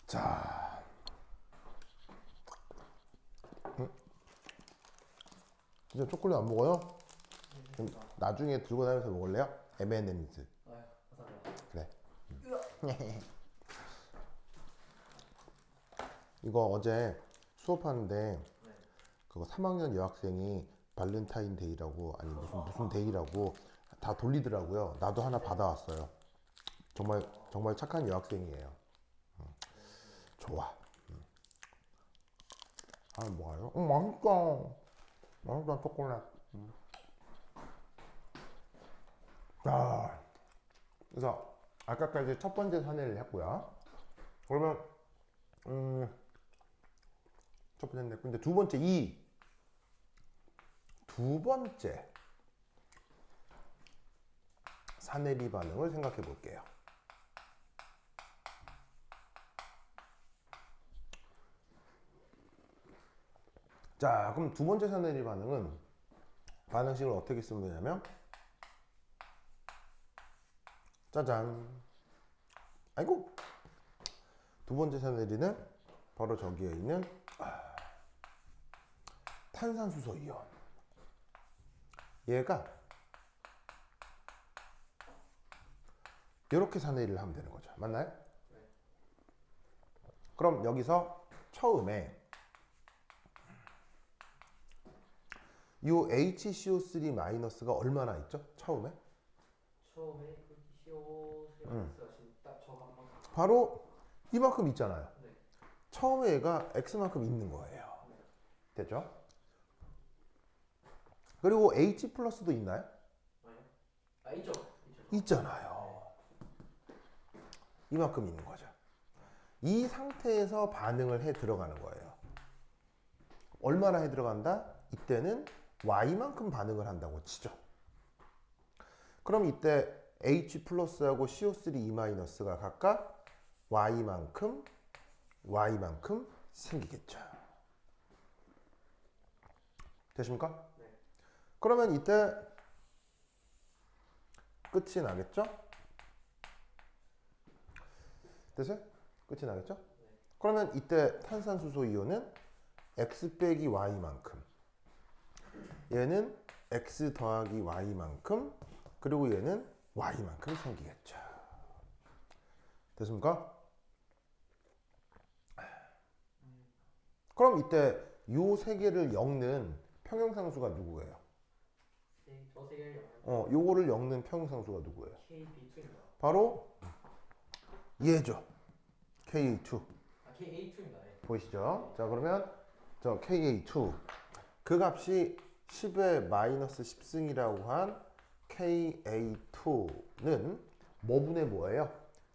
자, 진짜 초콜릿 안 먹어요? 그럼 나중에 들고 다니면서 먹을래요? M&M's. 그래. 이거 어제 수업하는데 그거 3학년 여학생이 발렌타인데이라고 아니 무슨 데이라고 다 돌리더라고요. 나도 하나 받아왔어요. 정말 착한 여학생이에요. 좋아. 아 뭐가요? 맛있다. 맛있다 초콜릿. 자, 그래서 아까까지 첫 번째 사내를 했고요. 그러면 첫 번째 냈고 이제 두 번째 두 번째 사내리 반응을 생각해 볼게요. 자, 그럼 두 번째 사내리 반응은 반응식을 어떻게 쓰면 되냐면 짜잔. 아이고. 두 번째 사내리는 바로 저기에 있는 탄산수소 이온. 얘가 이렇게 사내리를 하면 되는 거죠. 맞나요? 그럼 여기서 처음에 이 HCO3-가 얼마나 있죠? 처음에 딱 저만큼. 바로 이만큼 있잖아요. 네. 처음에 얘가 X만큼 있는 거예요. 네. 됐죠? 그리고 H 플러스도 있나요? 아니요. 아 있죠. 있잖아요. 이만큼 있는 거죠. 이 상태에서 반응을 해 들어가는 거예요. 얼마나 해 들어간다? 이때는 Y만큼 반응을 한다고 치죠. 그럼 이때 H 플러스하고 CO3E-가 각각 Y만큼 생기겠죠. 되십니까? 네. 그러면 이때 끝이 나겠죠? 됐어요? 끝이 나겠죠? 네. 그러면 이때 탄산수소 이온은 X 빼기 Y만큼, 얘는 X 더하기 Y만큼, 그리고 얘는 Y만큼 생기겠죠. 됐습니까? 그럼 이때 요 세 개를 엮는 평형상수가 누구예요? 저 세 개를 요거를 엮는 평형상수가 누구예요? KB2입니다. 바로 얘죠. Ka2. 아 KA2입니다. 네. 보이시죠? 자, 그러면 저 Ka2 그 값이 10의 마이너스 10승이라고 한 Ka2는 뭐분의 뭐예요?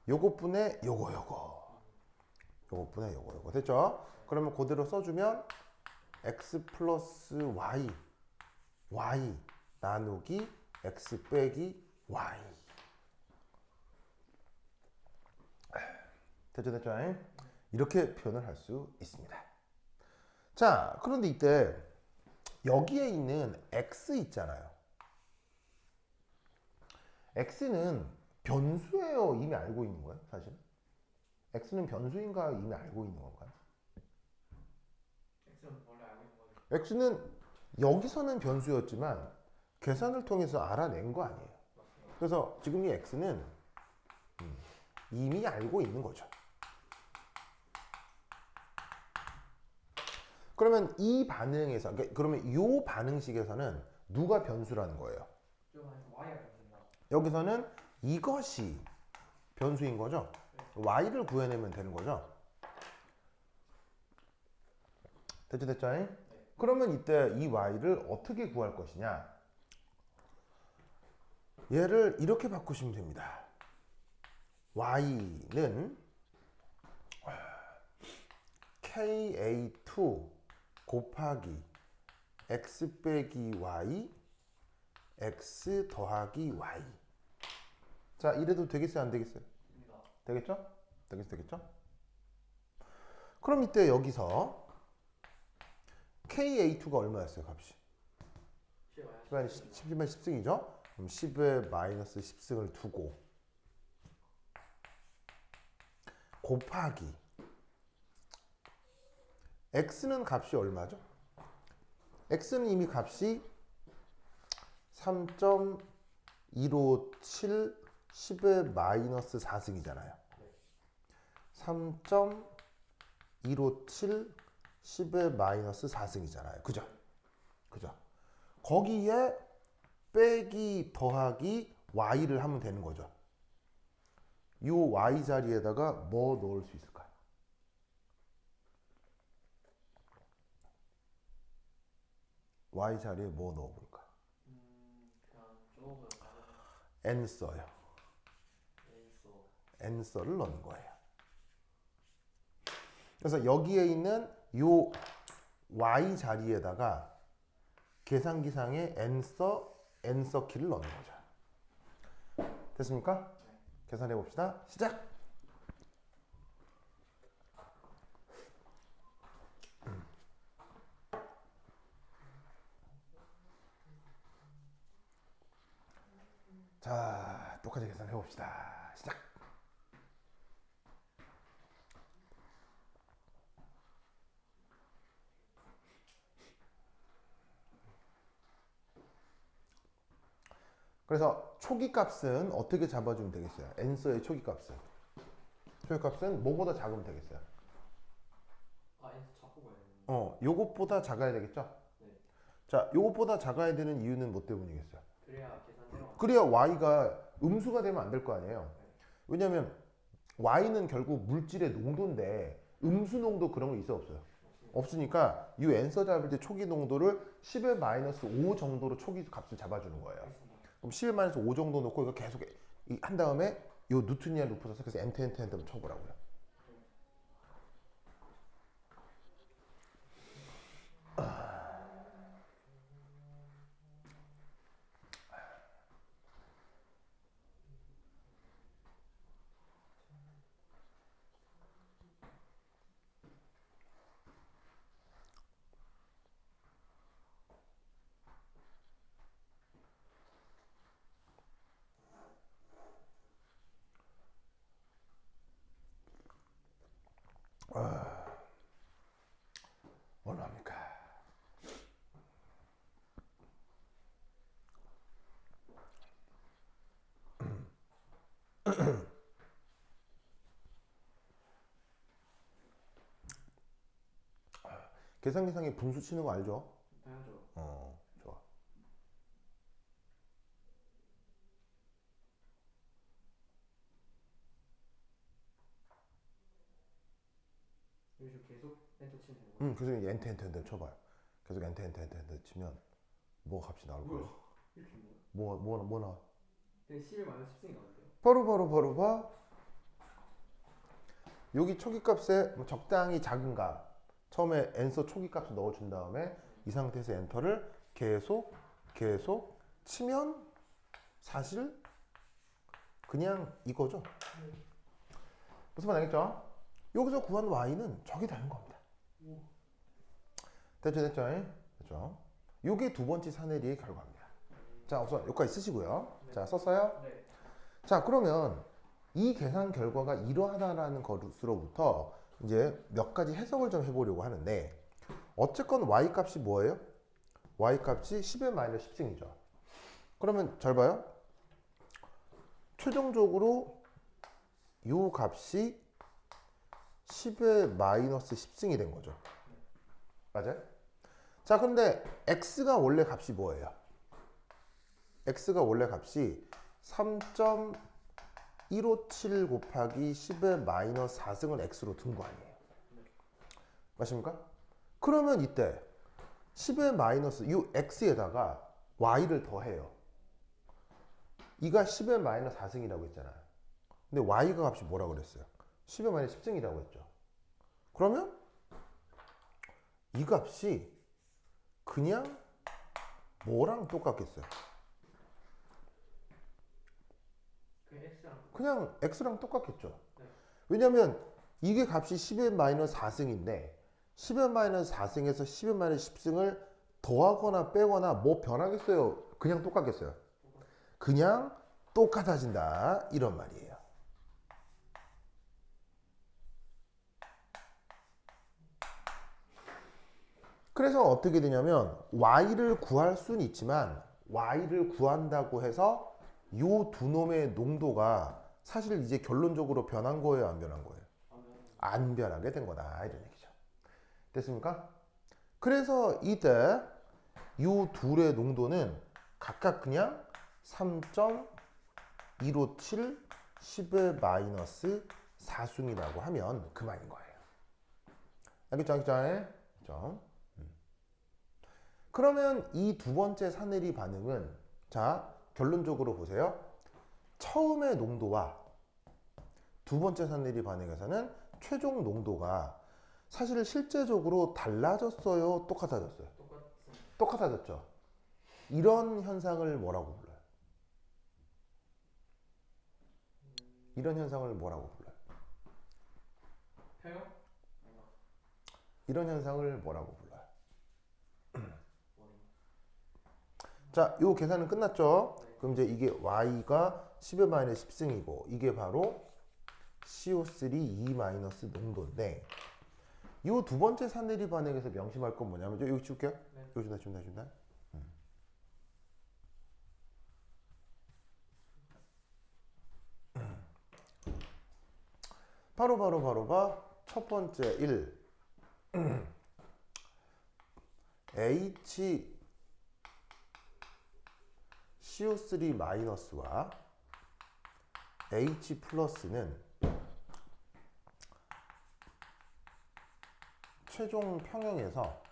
요것분의 요것분의 요거 됐죠? 그러면 그대로 써주면 x 플러스 y 나누기 x 빼기 y 됐죠? 이렇게 표현을 할 수 있습니다. 자, 그런데 이때 여기에 있는 x 있잖아요. x는 변수예요? 이미 알고 있는 거예요? 사실 x는 변수인가 이미 알고 있는 건가요? X는 원래 알고 있는 거죠. x는 여기서는 변수였지만 계산을 통해서 알아낸 거 아니에요. 맞습니다. 그래서 지금 이 x는 이미 알고 있는 거죠. 그러면 이 반응에서, 그러면 이 반응식에서는 누가 변수라는 거예요? Y가 변수입니다. 여기서는 이것이 변수인 거죠. y를 구해내면 되는 거죠. 됐죠? 네. 그러면 이때 이 y를 어떻게 구할 것이냐? 얘를 이렇게 바꾸시면 됩니다. y는 ka2 곱하기 x 빼기 y x 더하기 y. 자, 이래도 되겠어요? 안 되겠어요? 되겠죠? 되겠죠? 그럼 이때 여기서 ka2가 얼마였어요, 값이? 10의 10승이죠? 그럼 10의 마이너스 10승을 두고 곱하기 x는 값이 얼마죠? x는 이미 값이 3.157 10의 마이너스 4승이잖아요. 3.157 10의 마이너스 4승이잖아요. 그죠? 그죠? 거기에 빼기 더하기 y를 하면 되는 거죠. 이 y 자리에다가 뭐 넣을 수 있을까요? y 자리에 뭐 넣어볼까? 그냥 조금 n 써요. 엔서. n 써를 넣는 거예요. 그래서 여기에 있는 요 y 자리에다가 계산기상에 n 써 키를 넣는 거죠. 됐습니까? 계산해 봅시다. 시작. 자, 똑같이 계산해 봅시다. 시작. 그래서 초기 값은 어떻게 잡아주면 되겠어요? n서의 초기 값은. 초기 값은 뭐보다 작으면 되겠어요? 엔서 자꾸 가야 되는. 요것보다 작아야 되겠죠? 네. 자, 요것보다 작아야 되는 이유는 뭐 때문이겠어요? 그래야 계산대로. 그래야 y가 음수가 되면 안 될 거 아니에요. 왜냐면 y는 결국 물질의 농도인데 음수 농도 그런 거 있어 없어요? 없으니까 이 n서 잡을 때 초기 농도를 10의 마이너스 5 정도로 초기 값을 잡아주는 거예요. 그럼 10의 마이너스 5 정도 놓고 이거 계속 한 다음에 이 뉴트니안 루프 써서 그래서 n 쳐보라고요. 얼마입니까? 계산기상에 분수 치는 거 알죠? 당연하죠. 좋아. 여기서 계속 엔터 치면 되는 거예요. 그래서 엔터 쳐봐요. 계속 엔터 치면 뭐 값이 나올 거예요. 뭐야? 이렇게 뭐야? 뭐 나와? 근데 10을 마이너스 10승이 나온대요. 바로 봐. 여기 초기 값에 적당히 작은 값. 처음에 n서 초기 값을 넣어준 다음에 이 상태에서 엔터를 계속 치면 사실 그냥 이거죠. 무슨 말 알겠죠? 여기서 구한 y는 저게 되는 겁니다. 됐죠? 요게 두 번째 사내리의 결과입니다. 자, 우선 여기까지 쓰시고요. 자, 썼어요? 네. 자, 그러면 이 계산 결과가 이러하다라는 것으로부터 이제 몇 가지 해석을 좀 해보려고 하는데, 어쨌건 y 값이 뭐예요? y 값이 10의 마이너스 10승이죠. 그러면 잘 봐요. 최종적으로 이 값이 10의 마이너스 10승이 된 거죠. 맞아요? 자, 근데 x가 원래 값이 뭐예요? x가 원래 값이 3.157 곱하기 10의 마이너스 4승을 x로 둔 거 아니에요? 맞습니까? 그러면 이때 10의 마이너스 이 x에다가 y를 더해요. 이가 10의 마이너스 4승이라고 했잖아요. 근데 y가 값이 뭐라고 그랬어요? 10의 마이너스 10승이라고 했죠. 그러면 이 값이 그냥 뭐랑 똑같겠어요? 그냥 x랑 똑같겠죠. 왜냐면 이게 값이 10의 마이너스 4승인데 10의 마이너스 4승에서 10의 마이너스 10승을 더하거나 빼거나 뭐 변하겠어요? 그냥 똑같겠어요? 그냥 똑같아진다 이런 말이에요. 그래서 어떻게 되냐면 y를 구할 수는 있지만 y를 구한다고 해서 요 두 놈의 농도가 사실 이제 결론적으로 변한 거예요, 안 변한 거예요? 안 변하게 된 거다 이런 얘기죠. 됐습니까? 그래서 이때 요 둘의 농도는 각각 그냥 3.157 10의 마이너스 4숭이라고 하면 그만인 거예요. 알겠죠? 알겠죠? 그러면 이 두 번째 사내리 반응은 자 결론적으로 보세요. 처음의 농도와 두 번째 사내리 반응에서는 최종 농도가 사실 실제적으로 달라졌어요? 똑같아졌어요? 똑같아졌죠. 이런 현상을 뭐라고 불러요? 이런 현상을 뭐라고 불러요? 평형? 이런 현상을 뭐라고 불러요? 자, 요 계산은 끝났죠? 그럼 이제 이게 y가 10의 마이너스 10승이고 이게 바로 CO3 2 마이너스 농도인데 요 두 번째 산내리 반응에서 명심할 건 뭐냐면 여기 줄게요. 네. 여기 준다. 바로 첫 번째 1 H CO3 마이너스와 H 플러스는 최종 평형에서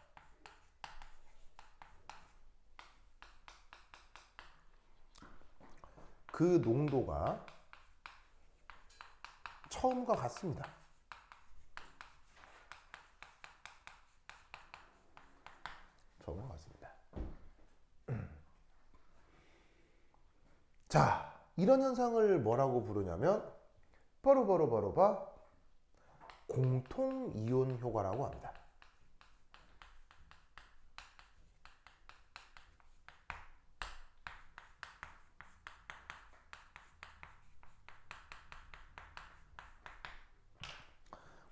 그 농도가 처음과 같습니다. 처음과 같습니다. 자, 이런 현상을 뭐라고 부르냐면 바로 공통 이온 효과라고 합니다.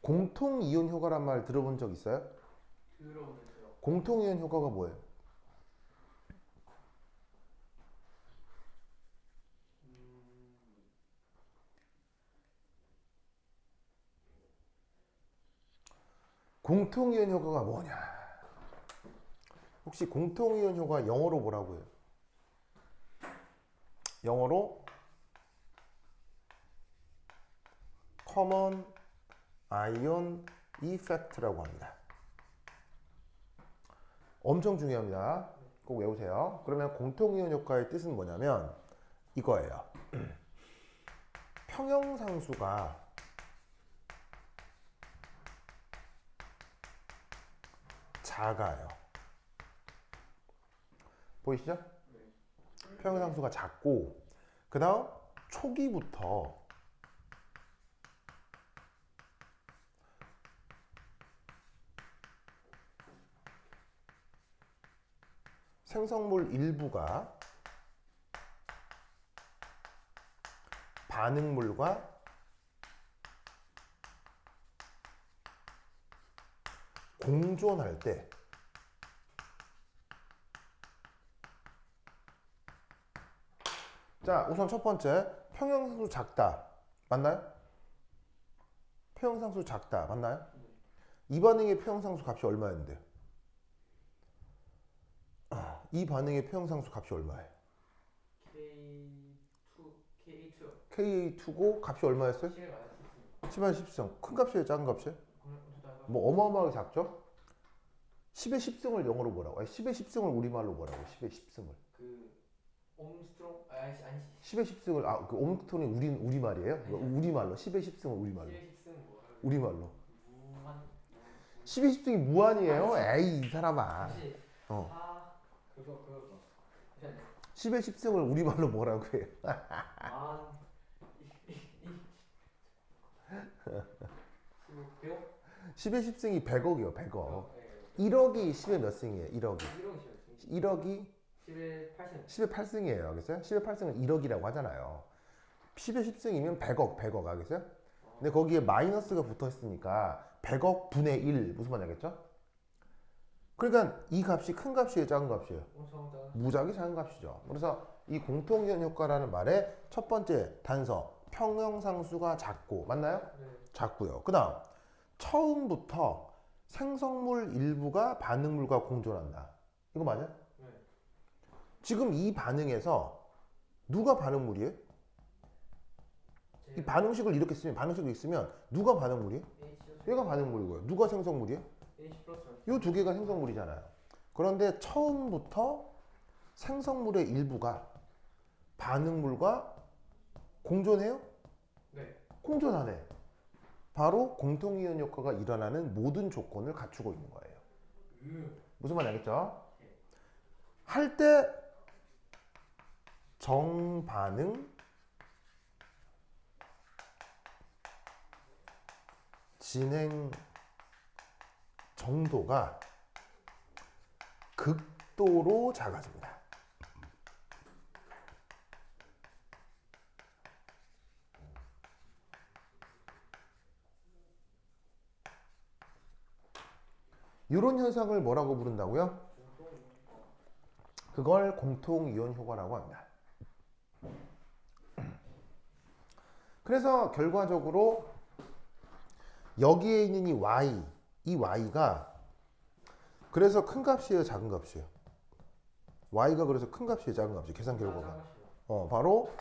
공통 이온 효과란 말 들어본 적 있어요? 들어보셨어요? 공통 이온 효과가 뭐예요? 공통 이온 효과가 뭐냐? 혹시 공통 이온 효과 영어로 뭐라고 해요? 영어로 common ion effect라고 합니다. 엄청 중요합니다. 꼭 외우세요. 그러면 공통 이온 효과의 뜻은 뭐냐면 이거예요. 평형상수가 작아요. 보이시죠? 평형상수가 작고 그 다음 초기부터 생성물 일부가 반응물과 공존할 때 자, 우선 첫 번째 평형상수 작다. 맞나요? 평형상수 작다. 맞나요? 이 반응의 평형상수 값이 얼마였는데요? 이 반응의 평형상수 값이 얼마예요? Ka2고 값이 얼마였어요? 10의 10승. 큰 값이에요? 작은 값이에요? 뭐 어마어마하게 작죠? 10의 10승을 영어로 뭐라고? 아니 10의 10승을 우리말로 뭐라고? 10의 10승을. 그 옴스트롱 아니 10의 10승을 그 옴스트롱이 우리말이에요? 우리말로 10의 10승을 우리말로. 10의 10승 뭐라고? 우리말로. 무한 10의 10승이 무한이에요? 에이 이 사람아. 다시 그거 10의 10승을 우리말로 뭐라고 해요? 만 10의 10승이 100억이요. 100억. 1억이 10의 몇 승이에요? 1억이. 1억이 10의 8승 10의 8승이에요. 알겠어요? 10의 8승은 1억이라고 하잖아요. 10의 10승이면 100억 알겠어요? 근데 거기에 마이너스가 붙어 있으니까 100억 분의 1 무슨 말이겠죠? 그러니까 이 값이 큰 값이에요, 작은 값이에요? 엄청 작은. 무작위 작은 값이죠. 그래서 이 공통이온 효과라는 말의 첫 번째 단서 평형상수가 작고 맞나요? 네. 작고요. 그다음 처음부터 생성물 일부가 반응물과 공존한다. 이거 맞아요? 네. 지금 이 반응에서 누가 반응물이에요? 이 반응식을 이렇게 쓰면 반응식을 있으면 누가 반응물이에요? 얘가 반응물이고요. 누가 생성물이에요? H 플러스. 이 두 개가 생성물이잖아요. 그런데 처음부터 생성물의 일부가 반응물과 공존해요? 네. 공존하네. 바로 공통이온 효과가 일어나는 모든 조건을 갖추고 있는 거예요. 무슨 말인지 알겠죠? 할 때 정반응 진행 정도가 극도로 작아집니다. 이런 현상을 뭐라고 부른다고요? 그걸 공통이온 효과라고 합니다. 그래서 결과적으로 여기에 있는 이 y가 그래서 큰 값이에요, 작은 값이에요? y가 그래서 큰 값이에요, 작은 값이에요? 계산 결과가 바로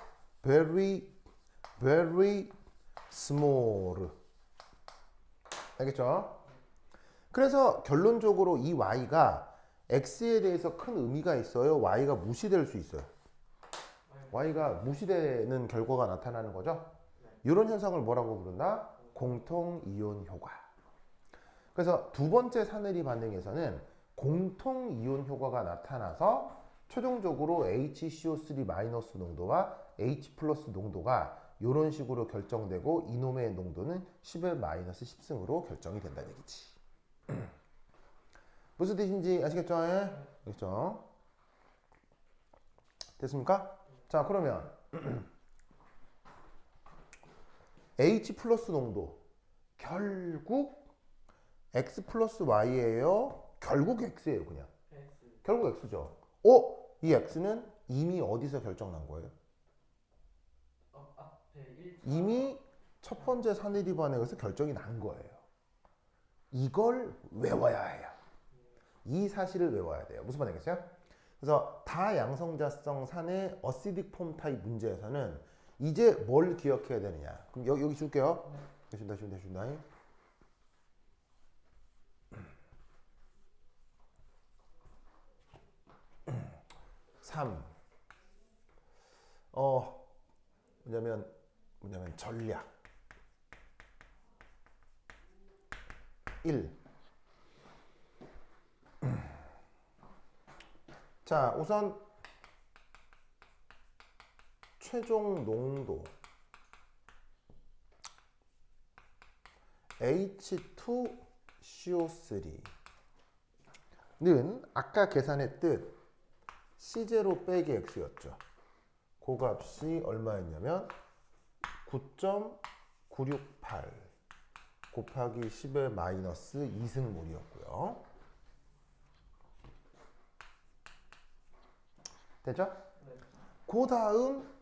very very small. 알겠죠? 그래서 결론적으로 이 y가 x에 대해서 큰 의미가 있어요? y가 무시될 수 있어요? y가 무시되는 결과가 나타나는 거죠? 이런 현상을 뭐라고 부른다? 공통이온 효과. 그래서 두 번째 사내리 반응에서는 공통이온 효과가 나타나서 최종적으로 HCO3- 농도와 H 플러스 농도가 이런 식으로 결정되고 이놈의 농도는 10의 마이너스 10승으로 결정이 된다는 얘기지. 무슨 뜻인지 아시겠죠? 알겠죠? 됐습니까? 자, 그러면 H 플러스 농도 결국 X 플러스 Y예요? 결국 X예요, 그냥. X. 결국 X죠. 이 X는 이미 어디서 결정난 거예요? 앞에 1. 이미 첫 번째 사내리 반응에서 결정이 난 거예요. 이걸 외워야 해요. 이 사실을 외워야 돼요. 무슨 말이겠어요? 그래서 다양성자성 산의 어시딕 폼 타입 문제에서는 이제 뭘 기억해야 되느냐. 그럼 여기 줄게요. 준다. 3. 뭐냐면 전략. 1. 자, 우선 최종 농도 H2CO3는 아까 계산했듯 C0 빼기 X였죠. 그 값이 얼마였냐면 9.968 곱하기 10의 마이너스 2승몰이었고요. 됐죠? 네. 그 다음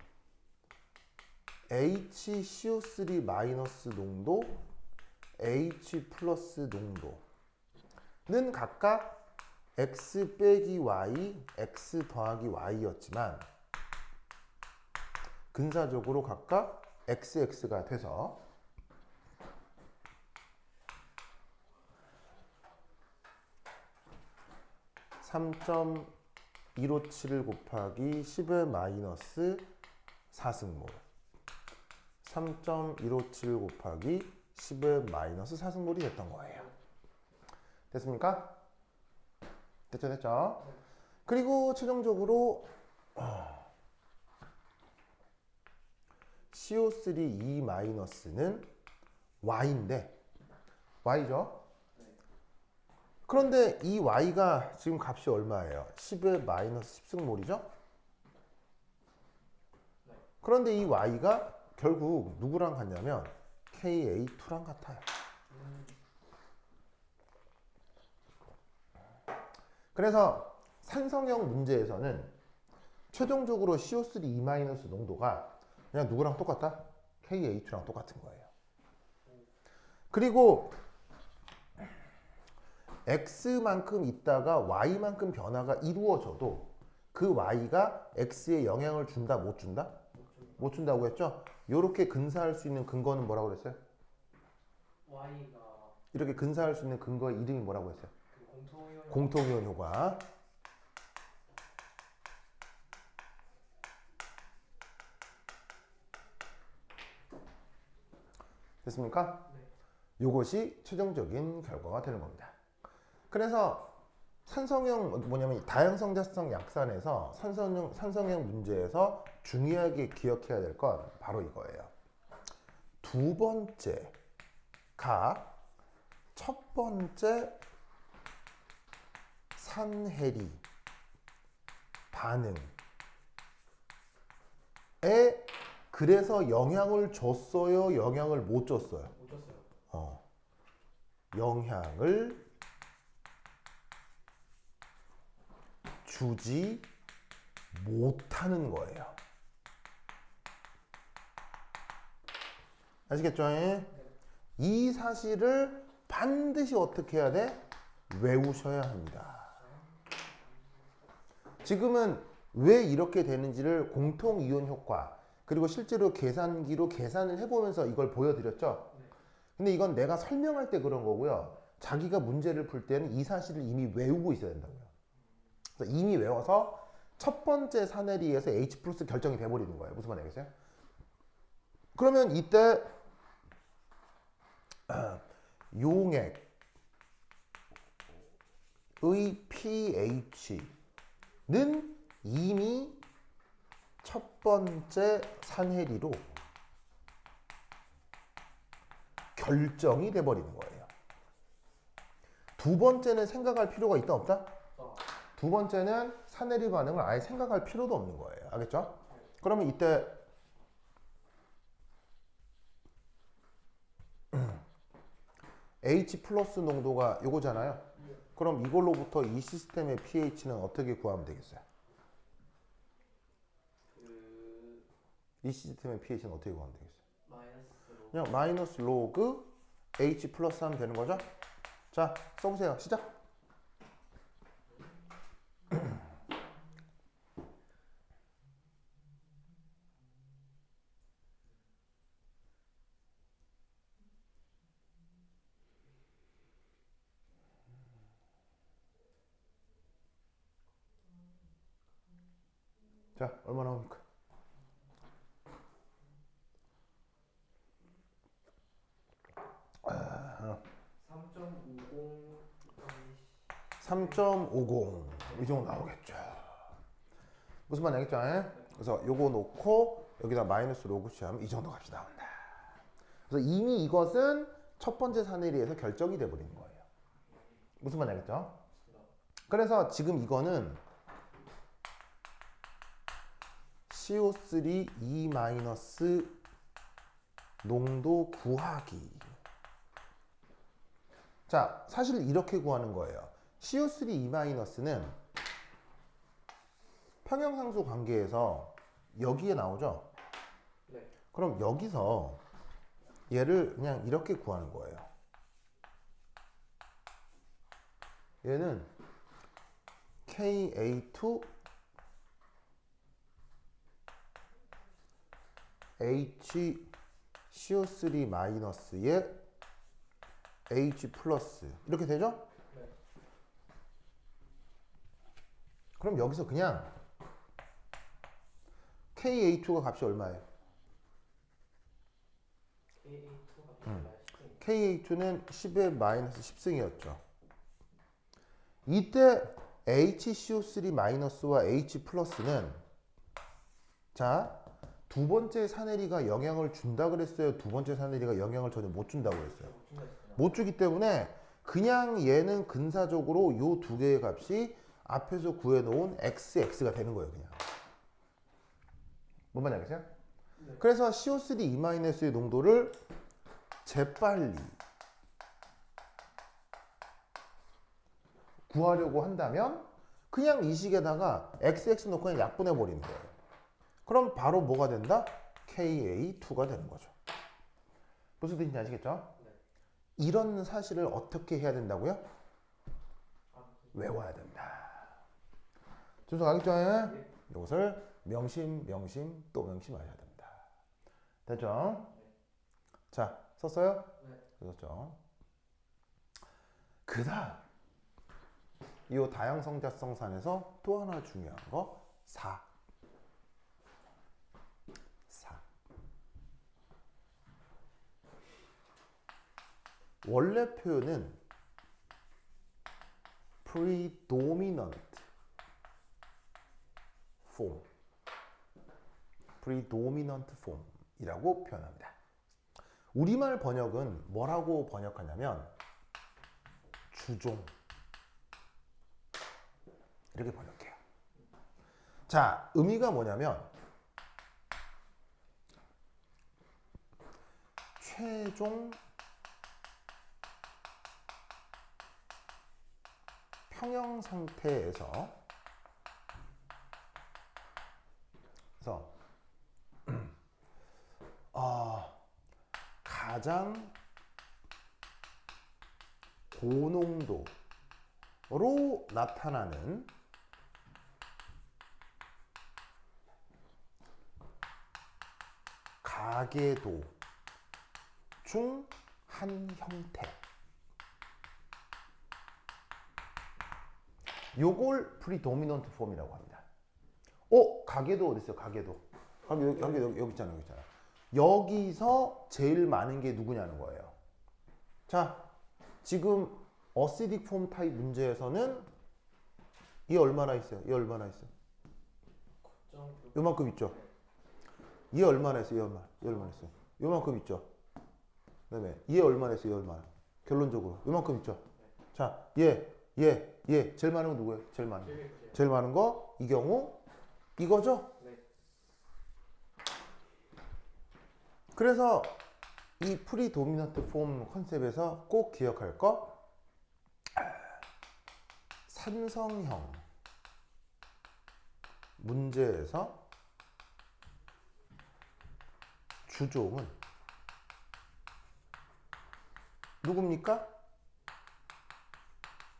HCO3 마이너스 농도, H 플러스 농도는 각각 X 빼기 Y, X 더하기 Y였지만 근사적으로 각각 XX가 돼서 3.157을 곱하기 10의 마이너스 4승몰 3.157 곱하기 10의 마이너스 4승몰이 됐던 거예요. 됐습니까? 됐죠? 그리고 최종적으로 CO3E-는 Y인데 Y죠? 그런데 이 Y가 지금 값이 얼마예요? 10의 마이너스 10승몰이죠? 그런데 이 Y가 결국 누구랑 같냐면 KA2랑 같아요. 그래서 산성형 문제에서는 최종적으로 CO3E- 농도가 그냥 누구랑 똑같다? KH2랑 똑같은 거예요. 그리고 X만큼 있다가 Y만큼 변화가 이루어져도 그 Y가 X에 영향을 준다, 못 준다? 못 준다고 했죠? 이렇게 근사할 수 있는 근거는 뭐라고 그랬어요? Y가 이렇게 근사할 수 있는 근거의 이름이 뭐라고 했어요? 그 공통이용 공통이온 효과. 됐습니까? 네. 이것이 최종적인 결과가 되는 겁니다. 그래서 산성형 뭐냐면 다양성자성 약산에서 산성형 문제에서 중요하게 기억해야 될 건 바로 이거예요. 두 번째가 첫 번째 산해리 반응에 그래서 영향을 줬어요, 영향을 못 줬어요? 못 줬어요. 영향을 주지 못하는 거예요. 아시겠죠? 이 사실을 반드시 어떻게 해야 돼? 외우셔야 합니다. 지금은 왜 이렇게 되는지를 공통이온 효과 그리고 실제로 계산기로 계산을 해보면서 이걸 보여드렸죠. 근데 이건 내가 설명할 때 그런 거고요. 자기가 문제를 풀 때는 이 사실을 이미 외우고 있어야 된다고요. 그래서 이미 외워서 첫 번째 사내리에서 H 플러스 결정이 돼버리는 거예요. 무슨 말인지 알겠어요? 그러면 이때 용액의 pH는 이미 첫 번째 산해리로 결정이 돼버리는 거예요. 두 번째는 생각할 필요가 있다 없다? 두 번째는 산해리 반응을 아예 생각할 필요도 없는 거예요. 알겠죠? 그러면 이때 H 플러스 농도가 요거잖아요. 그럼 이걸로부터 이 시스템의 pH는 어떻게 구하면 되겠어요? 이 시스템의 pH는 어떻게 구하면 되겠어요? 마이너스로 그냥 마이너스 로그 H 플러스 하면 되는 거죠? 자, 써보세요. 시작. 자, 얼마 나옵니까? 3.50 이 정도 나오겠죠. 무슨 말인지 알겠죠? 그래서 요거 놓고 여기다 마이너스 로그 취하면 이 정도 값이 나온다. 그래서 이미 이것은 첫 번째 산해리에서 결정이 돼버린 거예요. 무슨 말인지 알겠죠? 그래서 지금 이거는 CO3E- 농도 구하기. 자, 사실 이렇게 구하는 거예요. CO3E-는 평형상수 관계에서 여기에 나오죠? 네. 그럼 여기서 얘를 그냥 이렇게 구하는 거예요. 얘는 Ka2 HCO3-의 H 플러스 이렇게 되죠? 네. 그럼 여기서 그냥 Ka2가 값이 얼마예요? Ka2는 10의 마이너스 10승이었죠. 이때 HCO3-와 H 플러스는 자, 두 번째 사내리가 영향을 준다 그랬어요? 두 번째 사내리가 영향을 전혀 못 준다고 했어요? 못 주기 때문에 그냥 얘는 근사적으로 요 두 개의 값이 앞에서 구해놓은 XX가 되는 거예요. 그냥. 뭔 말인지 알겠어요? 네. 그래서 CO3E-의 농도를 재빨리 구하려고 한다면 그냥 이 식에다가 XX 넣고 그냥 약분해 버리는 거예요. 그럼 바로 뭐가 된다? KA2가 되는 거죠. 무슨 뜻인지 아시겠죠? 네. 이런 사실을 어떻게 해야 된다고요? 아, 외워야 된다. 준수 알겠죠? 네. 이것을 명심, 명심, 또 명심하셔야 됩니다. 됐죠? 네. 자, 썼어요? 네. 썼죠? 그 다음 이 다양성자성산에서 또 하나 중요한 거 4. 원래 표현은 predominant form, predominant form이라고 표현합니다. 우리말 번역은 뭐라고 번역하냐면 주종 이렇게 번역해요. 자, 의미가 뭐냐면 최종 평형 상태에서 가장 고농도로 나타나는 가계도 중 한 형태. 요걸 프리도미넌트 폼이라고 합니다. 가계도 어디 있어요? 가계도. 여기 있잖아요. 여기서 제일 많은 게 누구냐는 거예요. 자, 지금 어시딕 폼 타입 문제에서는 이 얼마나 있어요? 이 얼마나 있어요? 요만큼 있죠. 이 얼마나 있어요? 이 얼마나 있어요? 요만큼 있죠. 그다음에 얘 얼마나 있어요? 얘 얼마나? 결론적으로 요만큼 있죠. 자, 얘 제일 많은 거 누구예요? 제일 많은 거 이 경우 이거죠? 네. 그래서 이 프리도미넌트 폼 컨셉에서 꼭 기억할 거 산성형 문제에서 주종은 누굽니까?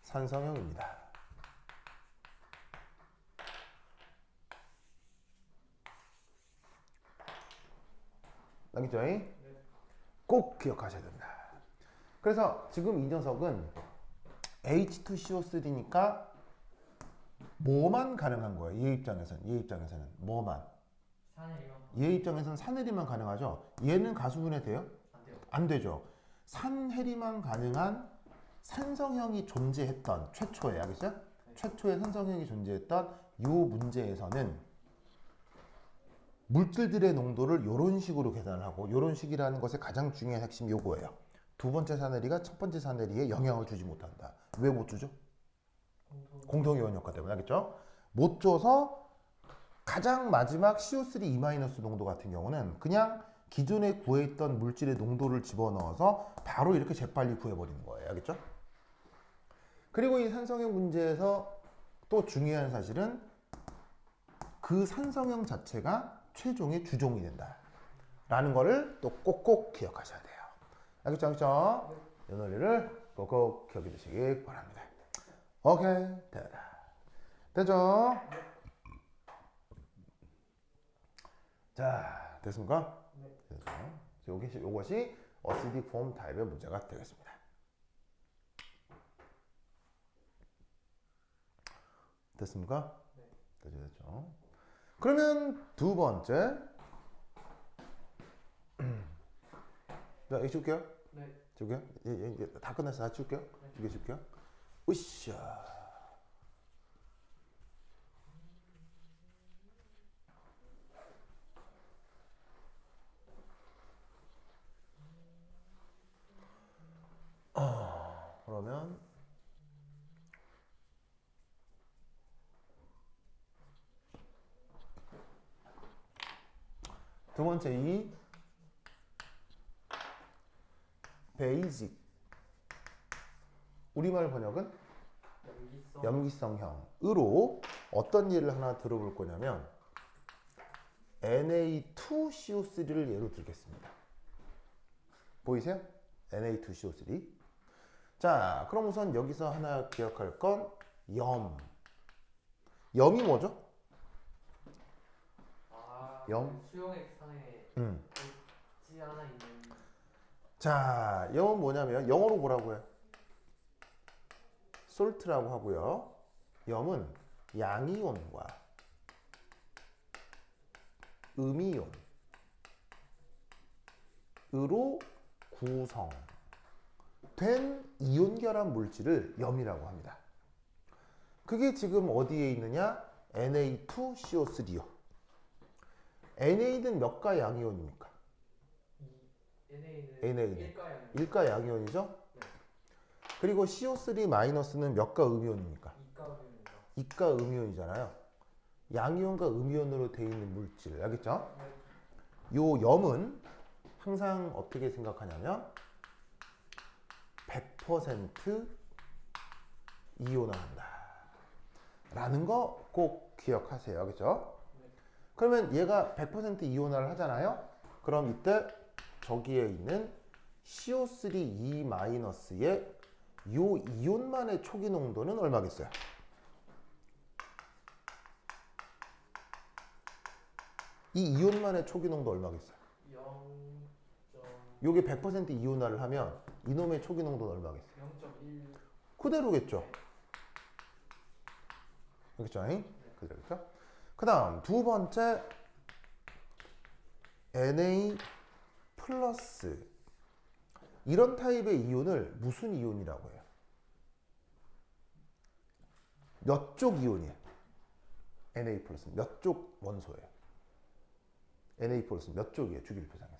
산성형입니다. 알겠죠? 네. 꼭 기억하셔야 됩니다. 그래서 지금 이 녀석은 H2CO3니까 뭐만 가능한 거예요? 얘 입장에서는 뭐만? 얘 입장에서는 산해리만 가능하죠. 얘는 가수분해 돼요? 안 돼요. 안 되죠. 산해리만 가능한 산성형이 존재했던 최초에 알겠어요? 네. 최초의 산성형이 존재했던 이 문제에서는 물질들의 농도를 이런 식으로 계산을 하고 이런 식이라는 것의 가장 중요한 핵심이 요거예요. 두 번째 사내리가 첫 번째 사내리에 영향을 주지 못한다. 왜 못 주죠? 공통이온 효과 때문에 알겠죠? 못 줘서 가장 마지막 CO3E- 농도 같은 경우는 그냥 기존에 구해있던 물질의 농도를 집어넣어서 바로 이렇게 재빨리 구해버리는 거예요. 알겠죠? 그리고 이 산성형 문제에서 또 중요한 사실은 그 산성형 자체가 최종의 주종이 된다. 라는 거를 또 꼭꼭 기억하셔야 돼요. 알겠죠? 이 논리를 꼭꼭 기억해 주시기 바랍니다. 오케이. 됐죠? 자, 됐습니까? 네. 됐죠? 요것이 어시딕 폼 타입의 문제가 되겠습니다. 됐습니까? 네. 됐죠? 그러면 두 번째. 자, 이거 줄게요. 네. 줄게요. 이제 다 끝났어. 다 줄게요. 이게 줄게요. 으쌰. 그러면 두 번째 이 베이직 우리말 번역은 염기성형으로 어떤 예를 하나 들어볼 거냐면 Na2CO3를 예로 들겠습니다. 보이세요? Na2CO3. 자, 그럼 우선 여기서 하나 기억할 건 염. 염이 뭐죠? 염? 수용 액상에 음. 지 하나 있는 자, 염은 뭐냐면 영어로 뭐라고 해요? 솔트라고 하고요. 염은 양이온과 음이온으로 구성된 이온결합 물질을 염이라고 합니다. 그게 지금 어디에 있느냐? Na2CO3요. NA는 몇 가 양이온입니까? NA는 1가 양이온이죠? 네. 그리고 CO3-는 몇 가 음이온입니까? 2가입니다. 2가 음이온이잖아요. 양이온과 음이온으로 되어 있는 물질, 알겠죠? 네. 요 염은 항상 어떻게 생각하냐면 100% 이온화한다 라는 거 꼭 기억하세요. 알겠죠? 네. 그러면 얘가 100% 이온화를 하잖아요. 그럼 이때 저기에 있는 CO3e-의 요 이온만의 초기 농도는 얼마겠어요? 이 이온만의 초기 농도 얼마겠어요? 0. 요게 100% 이온화를 하면 이놈의 초기 농도는 얼마겠어요? 0.1. 그대로겠죠? 그렇죠? 그대로겠죠? 그 다음 두 번째 Na 플러스 이런 타입의 이온을 무슨 이온이라고 해요? 몇 쪽 이온이에요? Na 플러스 몇 쪽 원소예요? Na 플러스 몇 쪽이에요? 주기율표상에서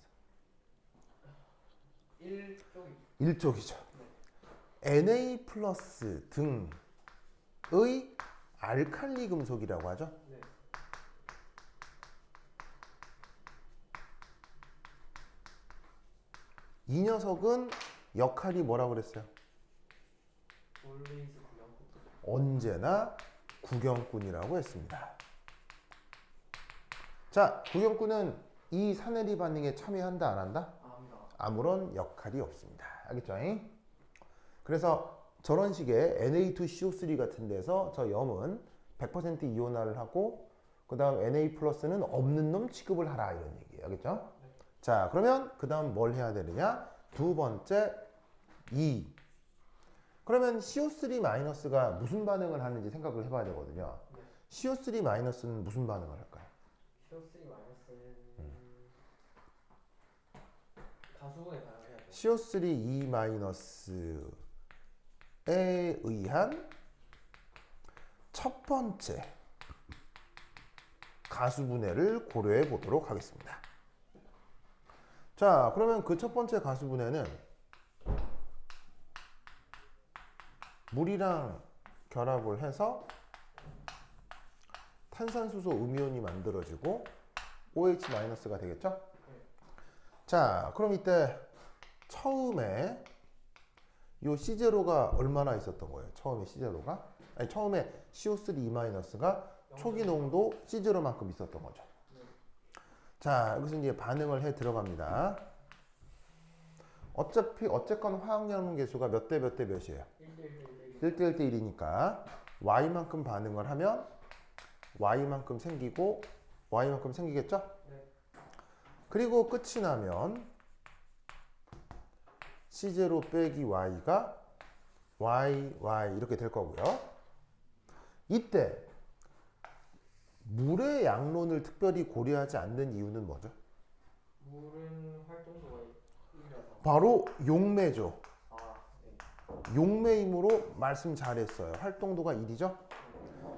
1쪽이 1쪽이죠. Na 플러스 등의 알칼리 금속이라고 하죠. 네. 이 녀석은 역할이 뭐라고 그랬어요? 올웨이즈 구형꾼. 언제나 구경꾼이라고 했습니다. 자, 구경꾼은 이 사내리 반응에 참여한다 안 한다? 합니다. 아무런 역할이 없습니다. 알겠죠? 그래서 저런 식의 Na2CO3 같은 데서 저 염은 100% 이온화를 하고 그 다음 Na 플러스는 없는 놈 취급을 하라 이런 얘기예요. 알겠죠? 네. 자, 그러면 그 다음 뭘 해야 되느냐? 두 번째 E. 그러면 CO3-가 무슨 반응을 하는지 생각을 해봐야 되거든요. 네. CO3-는 무슨 반응을 할까요? CO3 마이너스는 가수분해 가능해야죠. CO3e- 에 의한 첫 번째 가수분해를 고려해 보도록 하겠습니다. 자, 그러면 그 첫 번째 가수분해는 물이랑 결합을 해서 탄산수소 음이온이 만들어지고 OH-가 되겠죠? 네. 자, 그럼 이때 처음에 요 C0가 얼마나 있었던 거예요? 처음에 C0가? 아니, 처음에 CO3e-가 초기 농도 C0만큼 있었던 거죠. 네. 자, 여기서 이제 반응을 해 들어갑니다. 어쨌건 화학염분 개수가 몇 대 몇 대 몇이에요? 1대 1대 1이니까 Y만큼 반응을 하면 Y만큼 생기고 Y만큼 생기겠죠? 네. 그리고 끝이 나면 C0 빼기 Y가 Y 이렇게 될 거고요. 이때 물의 양론을 특별히 고려하지 않는 이유는 뭐죠? 물은 활동도가 1이라서. 바로 용매죠. 네. 용매이므로 말씀 잘했어요. 활동도가 1이죠.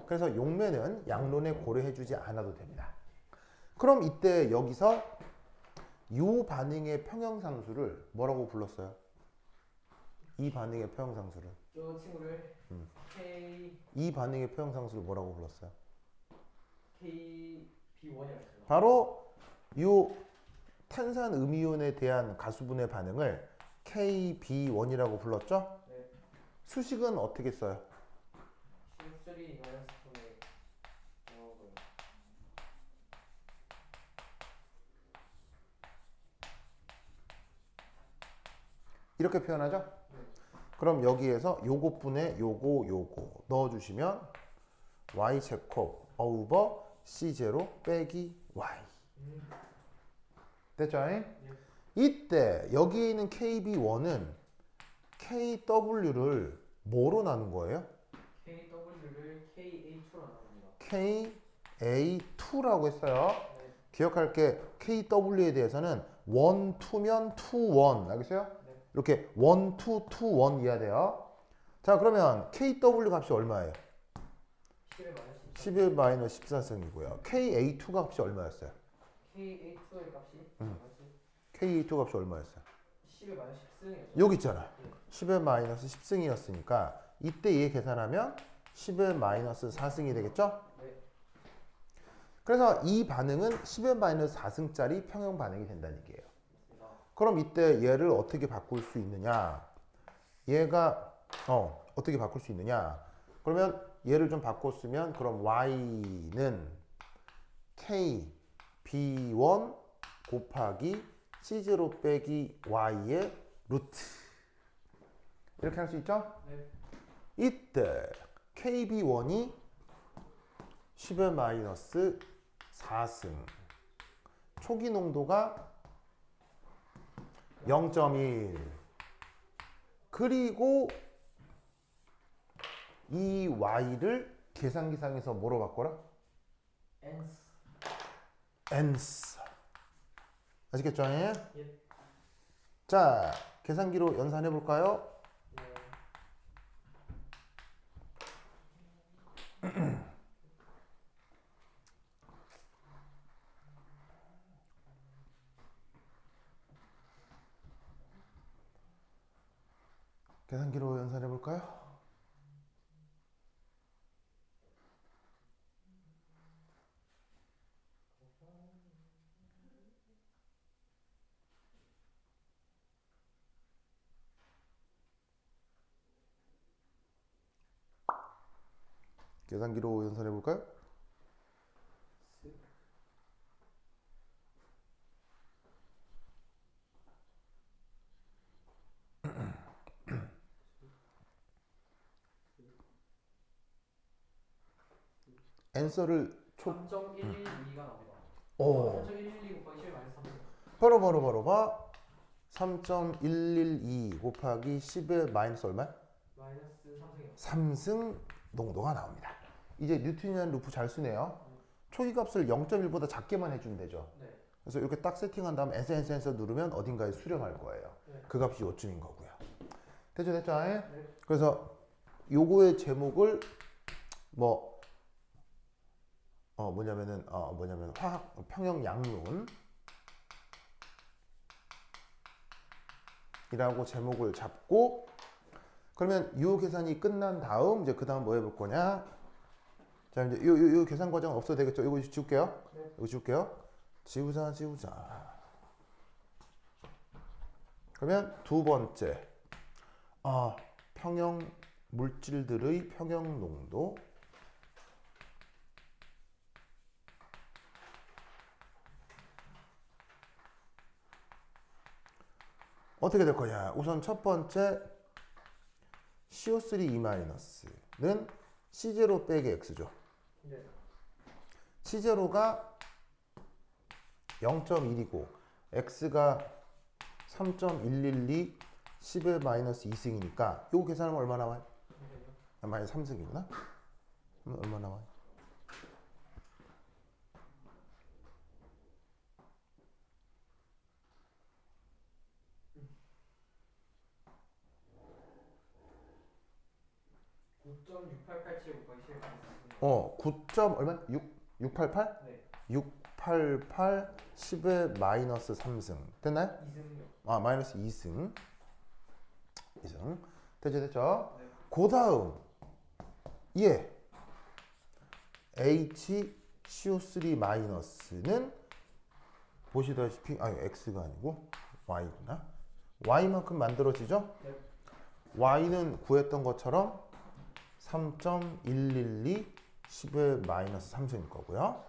그래서 용매는 양론에 고려해주지 않아도 됩니다. 그럼 이때 여기서 이 반응의 평형상수를 뭐라고 불렀어요? 이 반응의 평형상수를 저 친구를 K 이 반응의 평형상수를 뭐라고 불렀어요? KB1이라고 했어요. 바로 이 탄산 음이온에 대한 가수분해 반응을 KB1이라고 불렀죠? 네. 수식은 어떻게 써요? CO3 마이너스 분의 영어고요. 이렇게 표현하죠? 네. 그럼 여기에서 요것분의 요거 넣어주시면 y 제곱 오버 c0 빼기 y 됐죠? 이때 여기 있는 KB1은 KW를 뭐로 나눈 거예요? KW를 KA2로 나눕니다. KA2라고 했어요. 네. 기억할 게 KW에 대해서는 1, 2면 2, 1 알겠어요? 네. 이렇게 1, 2, 2, 1 이해야 돼요. 자 그러면 KW 값이 얼마예요? 11 11 마이너스 14승이고요. KA2 값이 얼마였어요? KA2의 값이 KA2 값이 얼마였어요? 11 마이너스 10승이었죠. 여기 있잖아. 네. 10의 마이너스 10승이었으니까 이때 얘 계산하면 10의 마이너스 4승이 되겠죠? 네. 그래서 이 반응은 10의 마이너스 4승짜리 평형 반응이 된다는 얘기예요. 맞습니다. 그럼 이때 얘를 어떻게 바꿀 수 있느냐? 얘가 어떻게 바꿀 수 있느냐? 그러면 얘를 좀 바꿨으면 그럼 y는 k b1 곱하기 c0 빼기 y의 루트 이렇게 할 수 있죠? 네. 이때 KB1이 10의 마이너스 4승 초기 농도가 0.1 그리고 이 y를 계산기상에서 뭐로 바꿔라? NS. n스 아시겠죠? 예. 자 계산기로 연산해 볼까요? 네. 계산기로 연산해 볼까요? 계산기로 연산해 볼까요? 앤서를 3.112가 나옵니다. 오 3.112 곱하기 10 마이너스 3. 바로 봐 3.112 곱하기 10의 마이너스 얼마야? 마이너스 3승이요. 3승 농도가 나옵니다. 이제 뉴턴이라는 루프 잘 쓰네요. 초기 값을 0.1보다 작게만 해주면 되죠. 네. 그래서 이렇게 딱 세팅한 다음 엔서 누르면 어딘가에 수렴할 거예요. 네. 그 값이 요쯤인 거고요. 됐죠? 네. 그래서 요거의 제목을 뭐냐면 화학 평형 양론 이라고 제목을 잡고 그러면 이 계산이 끝난 다음 이제 그 다음 뭐 해볼 거냐? 자 이제 요 계산 과정은 없어도 되겠죠? 이거 지울게요. 네. 이거 지울게요. 지우자. 그러면 두 번째 평형 물질들의 평형 농도 어떻게 될 거냐? 우선 첫 번째 CO3-는 C0 빼기 X죠. 네. C0가 0.1이고 X가 3.112 10의 마이너스 2승이니까 요 계산하면 얼마 나와요? 마이너스 3승이구나. 그럼 얼마 나와요? 어, 9. 얼마? 688? 네. 688 10의 마이너스 3승 됐나요? 2승이요. 마이너스 2승 됐죠? 네. 그 다음 얘 HCO3 마이너스는 보시다시피 X가 아니고 3.112 10의 마이너스 3승일 거고요.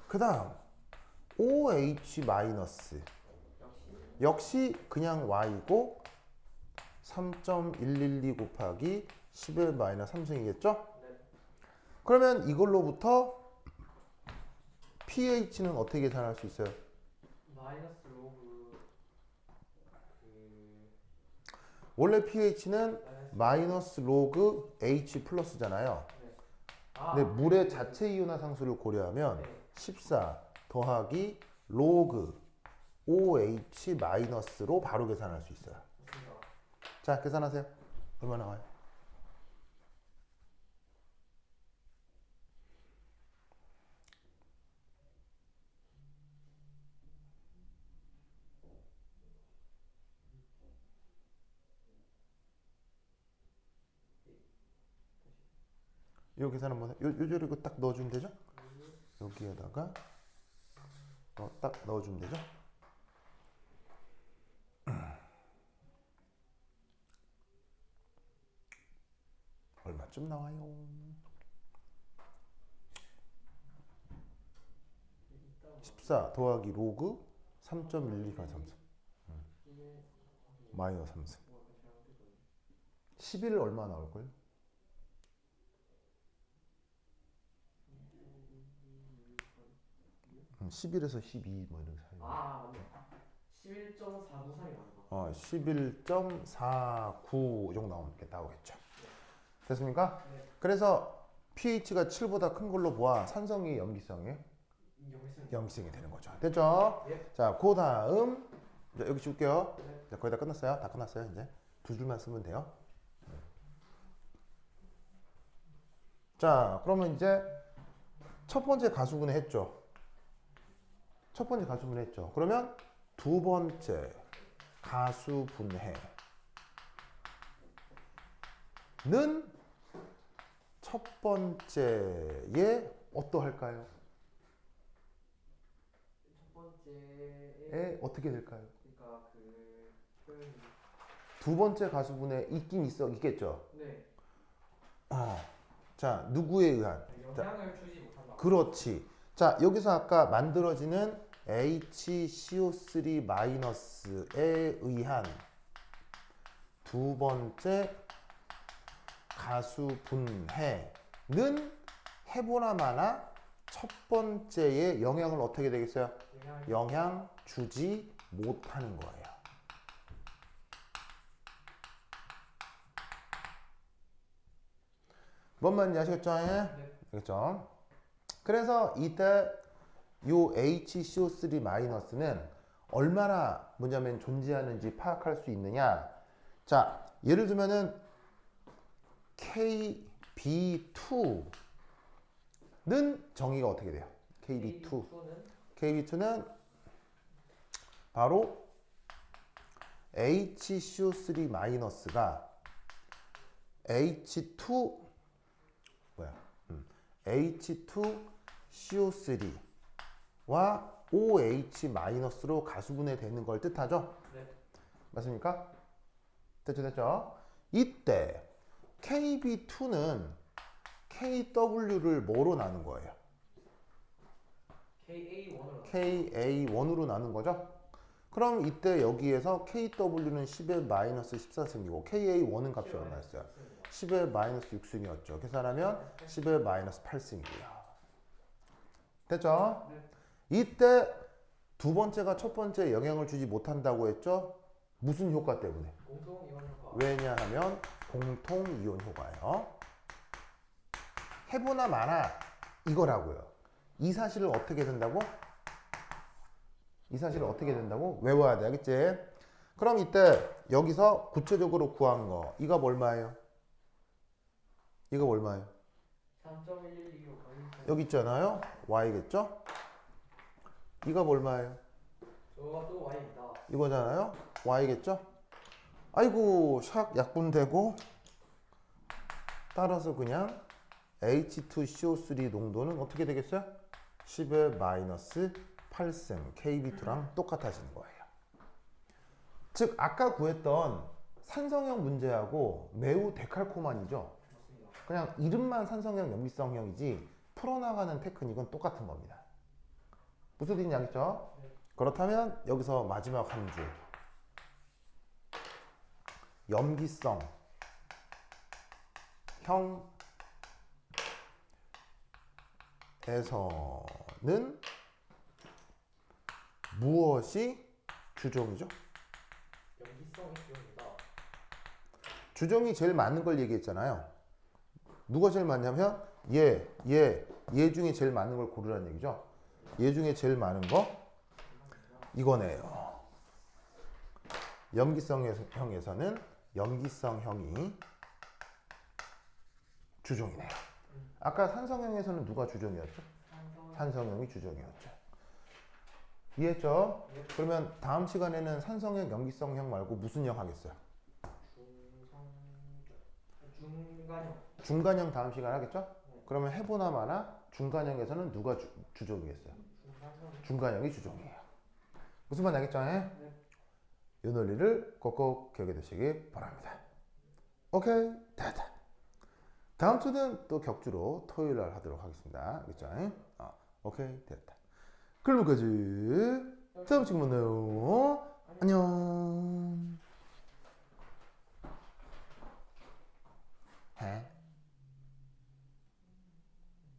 그 다음 OH 마이너스 역시 그냥 Y고 3.112 곱하기 10의 마이너스 3승이겠죠? 네. 그러면 이걸로부터 pH는 어떻게 계산할 수 있어요? 마이너스 로그 원래 pH는 마이너스 마이너스 로그 H 플러스잖아요. 네. 근데 물의 자체 이온화 상수를 고려하면 네. 14 더하기 로그 OH 마이너스로 바로 계산할 수 있어요. 맞습니다. 자, 계산하세요. 얼마 나와요? 요 계산 한번 해. 요 자리고 딱 넣어주면 되죠? 여기에다가 딱 넣어주면 되죠? 얼마쯤 나와요? 14 더하기 로그 3.12가 3승 마이너스 3승 11 얼마 나올걸요? 11에서 12 뭐 이런 사이. 아 맞네. 11.493이 맞는 거. 11.49 정도 나오겠죠. 됐습니까? 네. 그래서 pH가 7보다 큰 걸로 보아 산성이 염기성에 여기서 염기성이 되는 거죠. 됐죠? 예. 자, 그 다음 여기 줄게요. 네. 자, 거의 다 끝났어요. 다 끝났어요. 이제 두 줄만 쓰면 돼요. 자, 그러면 이제 첫 번째 가수분해 했죠. 첫 번째 가수분해 했죠. 그러면 두 번째 가수분해는 첫 번째에 어떠할까요? 첫 번째에 에 어떻게 될까요? 그러니까 그 표현이 두 번째 가수분해 있겠죠. 네. 자, 누구에 의한? 영향을 주지 못한다. 그렇지. 자, 여기서 아까 만들어지는 HCO3- 에 의한 두 번째 가수 분해는 해보나 마나 첫 번째에 영향을 어떻게 되겠어요? 영향 주지 못하는 거예요. 뭔 말인지 아시겠죠? 네. 알겠죠? 그래서 이때 요 HCO3-는 얼마나 뭐냐면 존재하는지 파악할 수 있느냐. 자, 예를 들면은 KB2는 정의가 어떻게 돼요? KB2. KB2는 바로 HCO3-가 H2 H2CO3와 OH-로 가수분해되는 걸 뜻하죠? 네. 맞습니까? 됐죠? 이때 KB2는 KW를 뭐로 나눈 거예요? KA1으로 나눈 거죠? 그럼 이때 여기에서 KW는 10의 마이너스 14승이고 KA1은 값이 얼마였어요? 10의 마이너스 6승이었죠. 계산하면 10의 마이너스 8승이고요. 됐죠? 네. 이때 두 번째가 첫 번째에 영향을 주지 못한다고 했죠? 무슨 효과 때문에? 공통 이원 효과. 왜냐하면 공통 이온 효과예요. 해보나 마나 이거라고요. 이 사실을 어떻게 된다고? 이 사실을 어떻게 된다고? 외워야 돼. 알겠지? 그럼 이때 여기서 구체적으로 구한 거 이거 얼마예요? 이거 얼마예요? 3.112로 여기 있잖아요. y겠죠? 이거 얼마예요? 저가 또 y입니다. 이거잖아요. y겠죠? 아이고 샥 약분되고 따라서 그냥 H2CO3 농도는 어떻게 되겠어요? 10의 마이너스 8승 KB2랑 똑같아지는 거예요. 즉 아까 구했던 산성형 문제하고 매우 데칼코마니죠. 그냥 이름만 산성형, 염기성형이지 풀어나가는 테크닉은 똑같은 겁니다. 무슨 뜻인지 알겠죠? 그렇다면 여기서 마지막 한 줄. 염기성 형에서는 무엇이 주종이죠? 염기성이 주종이다. 주종이 제일 많은 걸 얘기했잖아요. 누가 제일 많냐면 얘 중에 제일 많은 걸 고르라는 얘기죠. 얘 중에 제일 많은 거 이거네요. 염기성형에서는 염기성형이 주종이네요. 아까 산성형에서는 누가 주종이었죠? 산성형이 주종이었죠. 이해했죠? 그러면 다음 시간에는 산성형, 염기성형 말고 무슨 형 하겠어요? 중간형. 중간형 다음 시간 하겠죠? 그러면 해보나 마나 중간형에서는 누가 주종이겠어요? 중간형이 주종이에요. 무슨 말 알겠죠? 이 논리를 꼭꼭 기억해 두시기 바랍니다. 오케이, 됐다. 다음 주는 또 격주로 토요일 날 하도록 하겠습니다. 알겠죠? 오케이, 됐다. 그럼 여기까지. 다음 시간 만나요. 안녕.